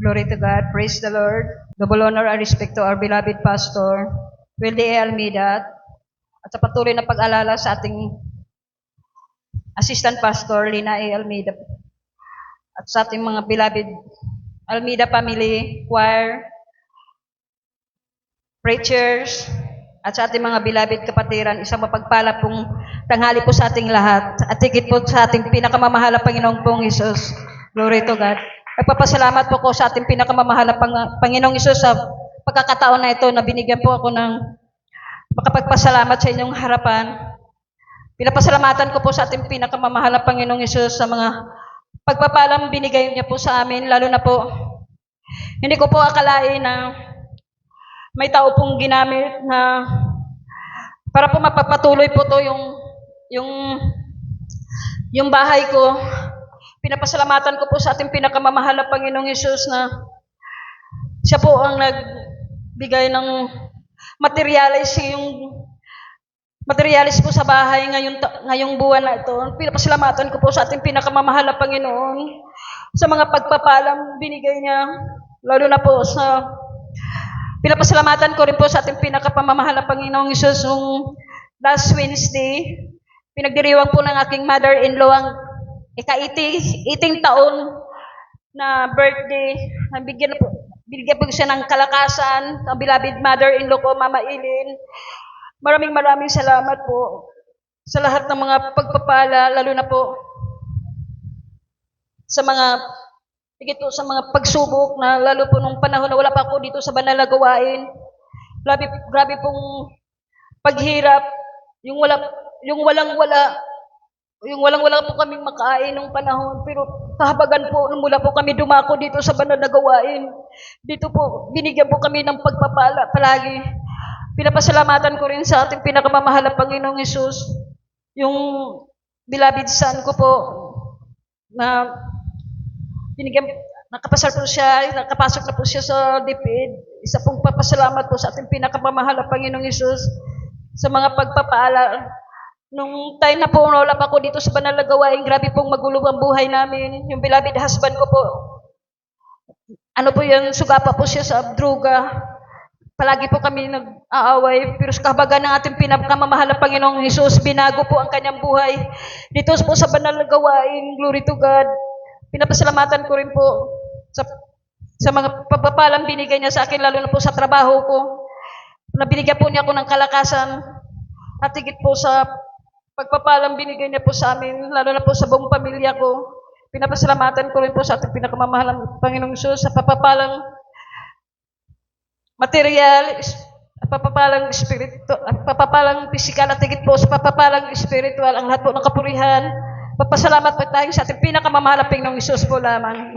Glory to God. Praise the Lord. Double honor and respect to our beloved Pastor, Wildy A. Almeida, at sa patuloy na pag-alala sa ating Assistant Pastor, Lina A. Almeida, at sa ating mga beloved Almeida family, choir, preachers, at sa ating mga beloved kapatiran, isang mapagpala pong tanghali po sa ating lahat, at higit po sa ating pinakamamahal na Panginoong pong Isus. Glory to God. Nagpapasalamat po ko sa ating pinakamamahal na Panginoong Isus sa pagkakataon na ito na binigyan po ako ng makapagpasalamat sa inyong harapan. Pinapasalamatan ko po sa ating pinakamamahal na Panginoong Isus sa mga pagpapalang binigay niya po sa amin, lalo na po, hindi ko po akalain na may tao pong ginamit na para po mapapatuloy po to yung bahay ko. Pinapasalamatan ko po sa ating pinakamamahal na Panginoong Hesus na siya po ang nagbigay ng materialis po sa bahay ngayong buwan na ito. Pinapasalamatan ko po sa ating pinakamamahal na Panginoon sa mga pagpapalang binigay niya, lalo na po sa pinapasalamatan ko rin po sa ating pinakapamamahal na Panginoong Hesus nung last Wednesday, pinagdiriwang po ng aking mother-in-law ang ika-18 taon na birthday. Bigyan po siya ng kalakasan, ang beloved mother-in-law ko, Mama Eileen. Maraming salamat po sa lahat ng mga pagpapala, lalo na po sa mga pagsubok na lalo po nung panahon na wala pa ako dito sa banal na gawain. Grabe pong paghirap, yung walang-wala po kaming makain nung panahon, pero kahabagan po mula po kami dumako dito sa banal na gawain. Dito po binigyan po kami ng pagpapala palagi. Pinapasalamatan ko rin sa ating pinakamamahal na Panginoong Hesus, yung beloved son ko po na nakapasok na po siya sa DepEd. Isa pong papasalamat po sa ating pinakamamahal na Panginoong Hesus sa mga pagpapaala. Nung time na po wala pa ako dito sa banal na gawain, grabe pong magulo ang buhay namin. Yung beloved husband ko po, sugapa po siya sa droga. Palagi po kami nag-aaway, pero sa kahabagan ng ating pinakamamahal na Panginoong Hesus, binago po ang kanyang buhay. Dito po sa banal na gawain, glory to God. Pinapasalamatan ko rin po sa mga pagpapalang binigay niya sa akin, lalo na po sa trabaho ko. Binigyan po niya ako ng kalakasan at higit po sa pagpapalang binigay niya po sa amin, lalo na po sa buong pamilya ko. Pinapasalamatan ko rin po sa ating pinakamamahal na Panginoong Hesus sa pagpapalang material, pagpapalang spiritual, pagpapalang pisikal at higit po sa pagpapalang spiritual, ang lahat po ng kapurihan. Papasalamat po tayo sa ating pinakamamahal na Panginoong Hesus po lamang.